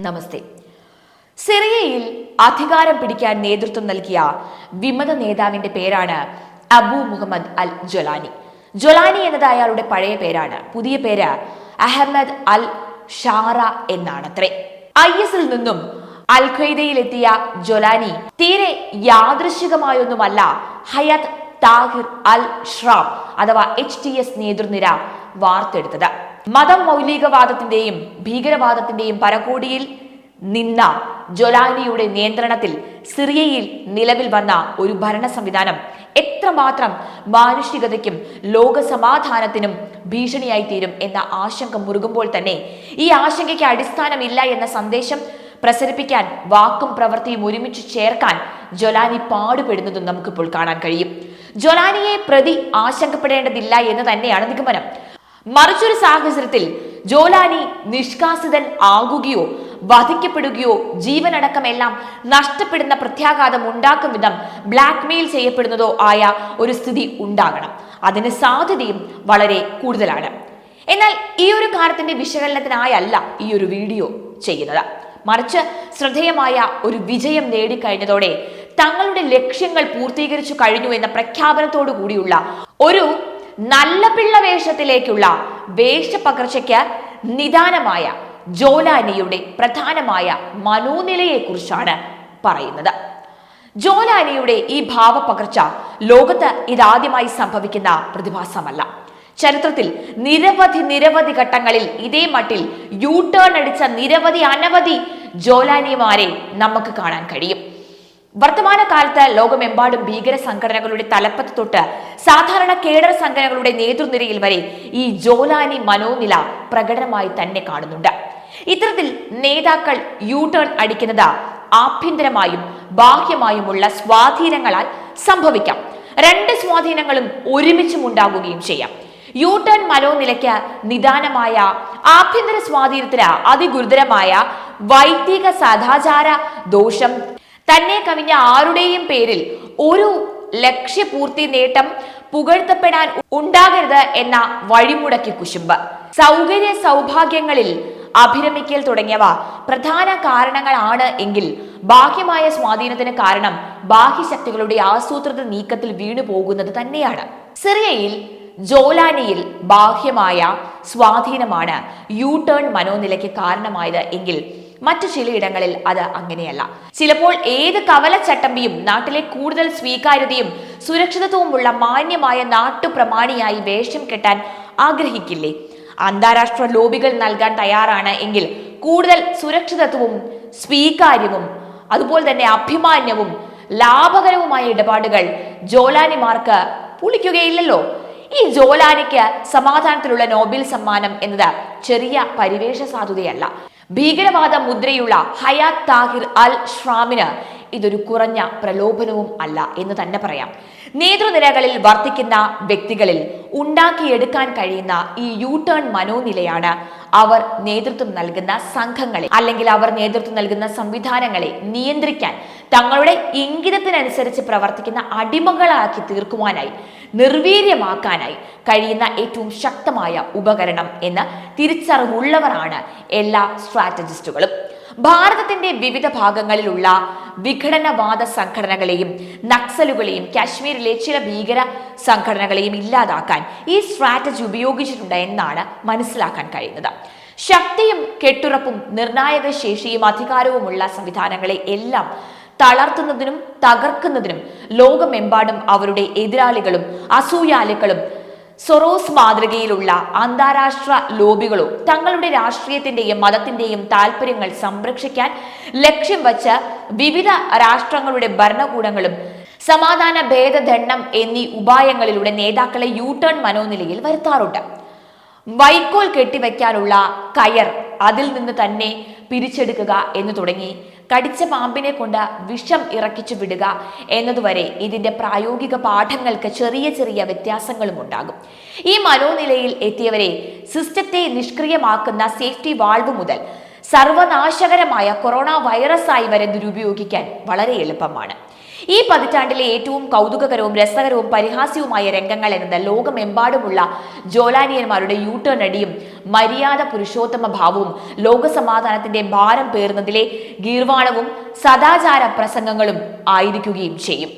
നമസ്തേ. സിറിയയിൽ അധികാരം പിടിക്കാൻ നേതൃത്വം നൽകിയ വിമത നേതാവിന്റെ പേരാണ് അബു മുഹമ്മദ് അൽ ജൊലാനി. ജൊലാനി എന്നത് അയാളുടെ പഴയ പേരാണ്. പുതിയ പേര് അഹമ്മദ് അൽ ഷാറ എന്നാണത്രേ. IS-ൽ നിന്നും അൽ ഖ്വയ്ദയിലെത്തിയ ജൊലാനി തീരെ യാദൃശികമായൊന്നുമല്ല ഹയാത്ത് താഹിർ അൽ ഷ്റാം അഥവാ HTS നേതൃനിര വാർത്തെടുത്തത്. മതമൗലികവാദത്തിന്റെയും ഭീകരവാദത്തിന്റെയും പരകോടിയിൽ നിന്ന ജൊലാനിയുടെ നിയന്ത്രണത്തിൽ സിറിയയിൽ നിലവിൽ വന്ന ഒരു ഭരണ സംവിധാനം എത്രമാത്രം മാനുഷികതയ്ക്കും ലോകസമാധാനത്തിനും ഭീഷണിയായി തീരും എന്ന ആശങ്ക മുറുകുമ്പോൾ തന്നെ ഈ ആശങ്കയ്ക്ക് അടിസ്ഥാനമില്ല എന്ന സന്ദേശം പ്രസരിപ്പിക്കാൻ വാക്കും പ്രവൃത്തിയും ഒരുമിച്ച് ചേർക്കാൻ ജൊലാനി പാടുപെടുന്നതും നമുക്കിപ്പോൾ കാണാൻ കഴിയും. ജൊലാനിയെ പ്രതി ആശങ്കപ്പെടേണ്ടതില്ല എന്ന് തന്നെയാണ് നിഗമനം. മറിച്ചൊരു സാഹചര്യത്തിൽ ജോലാനി നിഷ്കാസിതൻ ആകുകയോ വധിക്കപ്പെടുകയോ ജീവനടക്കമെല്ലാം നഷ്ടപ്പെടുന്ന പ്രത്യാഘാതം ഉണ്ടാക്കും വിധം ബ്ലാക്ക്മെയിൽ ചെയ്യപ്പെടുന്നതോ ആയ ഒരു സ്ഥിതി ഉണ്ടാകണം. അതിന് സാധ്യതയും വളരെ കൂടുതലാണ്. എന്നാൽ ഈ ഒരു കാര്യത്തിന്റെ വിശകലനത്തിനായല്ല ഈ ഒരു വീഡിയോ ചെയ്യുന്നത്. മറിച്ച് ശ്രദ്ധേയമായ ഒരു വിജയം നേടിക്കഴിഞ്ഞതോടെ തങ്ങളുടെ ലക്ഷ്യങ്ങൾ പൂർത്തീകരിച്ചു കഴിഞ്ഞു എന്ന പ്രഖ്യാപനത്തോടു കൂടിയുള്ള ഒരു നല്ല പിള്ള വേഷത്തിലേക്കുള്ള വേഷപകർച്ചയ്ക്ക് നിദാനമായ ജോലാനിയുടെ പ്രധാനമായ മനോനിലയെക്കുറിച്ചാണ് പറയുന്നത്. ജോലാനിയുടെ ഈ ഭാവപകർച്ച ലോകത്ത് ഇതാദ്യമായി സംഭവിക്കുന്ന പ്രതിഭാസമല്ല. ചരിത്രത്തിൽ നിരവധി ഘട്ടങ്ങളിൽ ഇതേ മട്ടിൽ ടേൺ അടിച്ച അനവധി ജോലാനിമാരെ നമുക്ക് കാണാൻ കഴിയും. വർത്തമാന കാലത്ത് ലോകമെമ്പാടും ഭീകര സംഘടനകളുടെ തലപ്പത്ത് തൊട്ട് സാധാരണ കേഡർ സംഘടനകളുടെ നേതൃനിരയിൽ വരെ ഈ ജോലാനി മനോനില പ്രകടനമായി തന്നെ കാണുന്നുണ്ട്. ഇത്തരത്തിൽ നേതാക്കൾ ടേൺ അടിക്കുന്നത് ആഭ്യന്തരമായും ബാഹ്യമായുമുള്ള സ്വാധീനങ്ങളാൽ സംഭവിക്കാം. രണ്ട് സ്വാധീനങ്ങളും ഒരുമിച്ചും ഉണ്ടാകുകയും ചെയ്യാം. ടേൺ മനോനിലയ്ക്ക് നിദാനമായ ആഭ്യന്തര സ്വാധീനത്തിന് അതിഗുരുതരമായ വൈദിക സദാചാര ദോഷം തന്നെ കവിഞ്ഞ ആരുടെയും പേരിൽ ഒരു ലക്ഷ്യപൂർത്തി നേട്ടം പുകഴ്ത്തപ്പെടാൻ ഉണ്ടാകരുത് എന്ന വഴിമുടക്കി കുശുമ്പ്, സൗകര്യ സൗഭാഗ്യങ്ങളിൽ അഭിരമിക്കൽ തുടങ്ങിയവ പ്രധാന കാരണങ്ങളാണ് എങ്കിൽ ബാഹ്യമായ സ്വാധീനത്തിന് കാരണം ബാഹ്യശക്തികളുടെ ആസൂത്രിത നീക്കത്തിൽ വീണു പോകുന്നത് തന്നെയാണ്. സിറിയയിൽ ജോലാനിയിൽ ബാഹ്യമായ സ്വാധീനമാണ് ടേൺ മനോനിലയ്ക്ക് കാരണമായത് എങ്കിൽ മറ്റു ചിലയിടങ്ങളിൽ അത് അങ്ങനെയല്ല. ചിലപ്പോൾ ഏത് കവലച്ചട്ടമ്പിയും നാട്ടിലെ കൂടുതൽ സ്വീകാര്യതയും സുരക്ഷിതത്വവുമുള്ള മാന്യമായ നാട്ടുപ്രമാണിയായി വേഷം കെട്ടാൻ ആഗ്രഹിക്കില്ലേ? അന്താരാഷ്ട്ര ലോബികൾ നൽകാൻ തയ്യാറാണ് എങ്കിൽ കൂടുതൽ സുരക്ഷിതത്വവും സ്വീകാര്യവും അതുപോലെ തന്നെ അഭിമാന്യവും ലാഭകരവുമായ ഇടപാടുകൾ ജോലാനിമാർക്ക് പുളിക്കുകയില്ലല്ലോ. ഈ ജോലാനിക്ക് സമാധാനത്തിലുള്ള നോബൽ സമ്മാനം എന്നത് ചെറിയ പരിവേഷ സാധുതയല്ല. ഭീകരവാദ മുദ്രയുള്ള ഹയാത്ത് താഹിർ അൽ ഷ്റാമിന് ഇതൊരു കുറഞ്ഞ പ്രലോഭനവും അല്ല എന്ന് തന്നെ പറയാം. നേതൃനിരകളിൽ വർത്തിക്കുന്ന വ്യക്തികളിൽ ഉണ്ടാക്കിയെടുക്കാൻ കഴിയുന്ന ഈ ടേൺ മനോനിലയാണ് അവർ നേതൃത്വം നൽകുന്ന സംഘങ്ങളെ അല്ലെങ്കിൽ അവർ നേതൃത്വം നൽകുന്ന സംവിധാനങ്ങളെ നിയന്ത്രിക്കാൻ തങ്ങളുടെ ഇംഗിതത്തിനനുസരിച്ച് പ്രവർത്തിക്കുന്ന അടിമകളാക്കി തീർക്കുവാനായി നിർവീര്യമാക്കാനായി കഴിയുന്ന ഏറ്റവും ശക്തമായ ഉപകരണം എന്ന തിരിച്ചറിവുള്ളവരാണ് എല്ലാ സ്ട്രാറ്റജിസ്റ്റുകളും. ഭാരതത്തിന്റെ വിവിധ ഭാഗങ്ങളിലുള്ള വിഘടനവാദ സംഘടനകളെയും നക്സലുകളെയും കാശ്മീരിലെ ചില ഭീകര സംഘടനകളെയും ഇല്ലാതാക്കാൻ ഈ സ്ട്രാറ്റജി ഉപയോഗിച്ചിട്ടുണ്ട് എന്നാണ് മനസ്സിലാക്കാൻ കഴിയുന്നത്. ശക്തിയും കെട്ടുറപ്പും നിർണായക ശേഷിയും അധികാരവുമുള്ള സംവിധാനങ്ങളെ എല്ലാം തളർത്തുന്നതിനും തകർക്കുന്നതിനും ലോകമെമ്പാടും അവരുടെ എതിരാളികളും അസൂയാലുക്കളും സൊറോസ് മാതൃകയിലുള്ള അന്താരാഷ്ട്ര ലോബികളോ തങ്ങളുടെ രാഷ്ട്രീയത്തിന്റെയും മതത്തിന്റെയും താല്പര്യങ്ങൾ സംരക്ഷിക്കാൻ ലക്ഷ്യം വച്ച് വിവിധ രാഷ്ട്രങ്ങളുടെ ഭരണകൂടങ്ങളും സമാധാന ഭേദദണ്ഡം എന്നീ ഉപായങ്ങളിലൂടെ നേതാക്കളെ ടേൺ മനോനിലയിൽ വരുത്താറുണ്ട്. വൈക്കോൽ കെട്ടിവെക്കാനുള്ള കയർ അതിൽ നിന്ന് തന്നെ പിരിച്ചെടുക്കുക എന്ന് തുടങ്ങി കടിച്ച പാമ്പിനെ കൊണ്ട് വിഷം ഇറക്കിച്ചു വിടുക എന്നതുവരെ ഇതിന്റെ പ്രായോഗിക പാഠങ്ങൾക്ക് ചെറിയ വ്യത്യാസങ്ങളും ഉണ്ടാകും. ഈ മനോനിലയിൽ എത്തിയവരെ സിസ്റ്റത്തെ നിഷ്ക്രിയമാക്കുന്ന സേഫ്റ്റി വാൾവ് മുതൽ സർവനാശകരമായ കൊറോണ വൈറസായി വരെ ദുരുപയോഗിക്കാൻ വളരെ എളുപ്പമാണ്. ഈ പതിറ്റാണ്ടിലെ ഏറ്റവും കൗതുകകരവും രസകരവും പരിഹാസ്യവുമായ രംഗങ്ങൾ എന്നത് ലോകമെമ്പാടുമുള്ള ജോലാനിയന്മാരുടെ യൂട്ടേൺ അടിയും മര്യാദ പുരുഷോത്തമ ഭാവവും ലോകസമാധാനത്തിന്റെ ഭാരം പേറുന്നതിലെ ഗീർവാണവും സദാചാര പ്രസംഗങ്ങളും ആയിരിക്കുകയും ചെയ്യും.